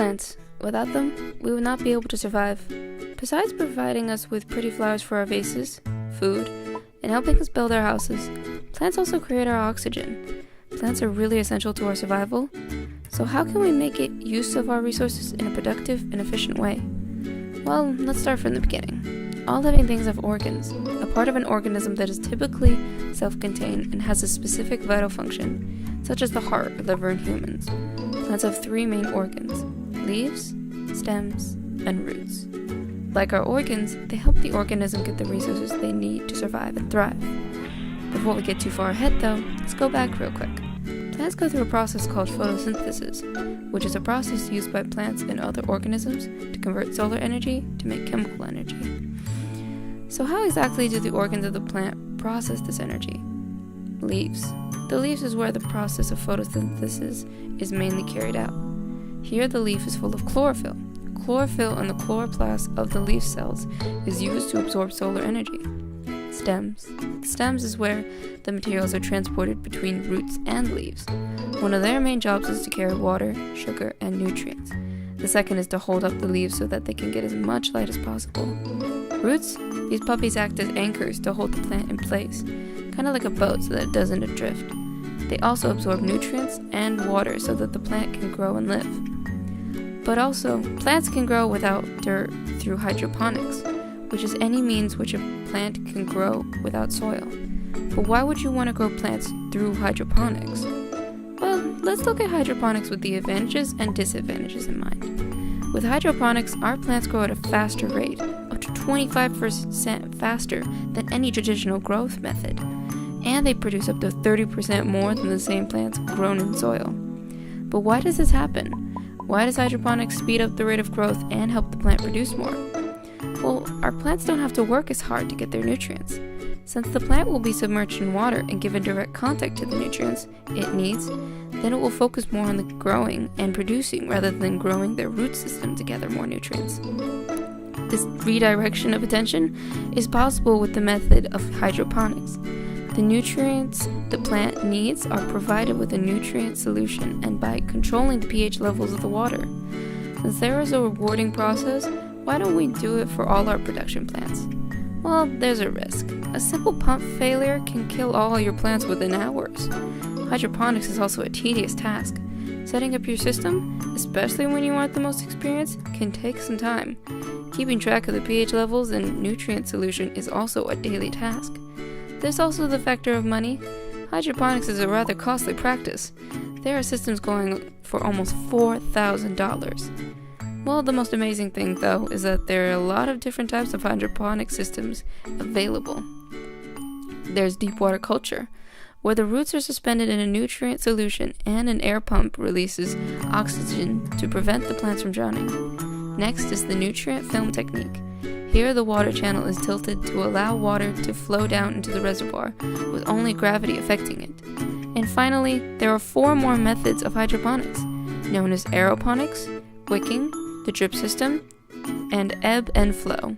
plants. Without them, we would not be able to survive. Besides providing us with pretty flowers for our vases, food, and helping us build our houses, plants also create our oxygen. Plants are really essential to our survival, so how can we make it use of our resources in a productive and efficient way? Well, let's start from the beginning. All living things have organs, a part of an organism that is typically self-contained and has a specific vital function, such as the heart or liver in humans. Plants have 3 main organs: leaves, stems, and roots. Like our organs, they help the organism get the resources they need to survive and thrive. Before we get too far ahead though, let's go back real quick. Plants go through a process called photosynthesis, which is a process used by plants and other organisms to convert solar energy to make chemical energy. So how exactly do the organs of the plant process this energy? Leaves. The leaves is where the process of photosynthesis is mainly carried out. Here the leaf is full of chlorophyll. Chlorophyll in the chloroplast of the leaf cells is used to absorb solar energy. Stems. The stems is where the materials are transported between roots and leaves. One of their main jobs is to carry water, sugar, and nutrients. The second is to hold up the leaves so that they can get as much light as possible. Roots? These puppies act as anchors to hold the plant in place, kind of like a boat so that it doesn't adrift. They also absorb nutrients and water so that the plant can grow and live. But also, plants can grow without dirt through hydroponics, which is any means which a plant can grow without soil. But why would you want to grow plants through hydroponics? Well, let's look at hydroponics with the advantages and disadvantages in mind. With hydroponics, our plants grow at a faster rate, up to 25% faster than any traditional growth method, and they produce up to 30% more than the same plants grown in soil. But why does this happen? Why does hydroponics speed up the rate of growth and help the plant produce more? Well, our plants don't have to work as hard to get their nutrients. Since the plant will be submerged in water and given direct contact to the nutrients it needs, then it will focus more on the growing and producing rather than growing their root system to gather more nutrients. This redirection of attention is possible with the method of hydroponics. The nutrients the plant needs are provided with a nutrient solution and by controlling the pH levels of the water. Since there is a rewarding process, why don't we do it for all our production plants? Well, there's a risk. A simple pump failure can kill all your plants within hours. Hydroponics is also a tedious task. Setting up your system, especially when you aren't the most experienced, can take some time. Keeping track of the pH levels and nutrient solution is also a daily task. There's also the factor of money. Hydroponics is a rather costly practice. There are systems going for almost $4,000. Well, the most amazing thing, though, is that there are a lot of different types of hydroponic systems available. There's deep water culture, where the roots are suspended in a nutrient solution and an air pump releases oxygen to prevent the plants from drowning. Next is the nutrient film technique. Here the water channel is tilted to allow water to flow down into the reservoir, with only gravity affecting it. And finally, there are 4 more methods of hydroponics, known as aeroponics, wicking, the drip system, and ebb and flow.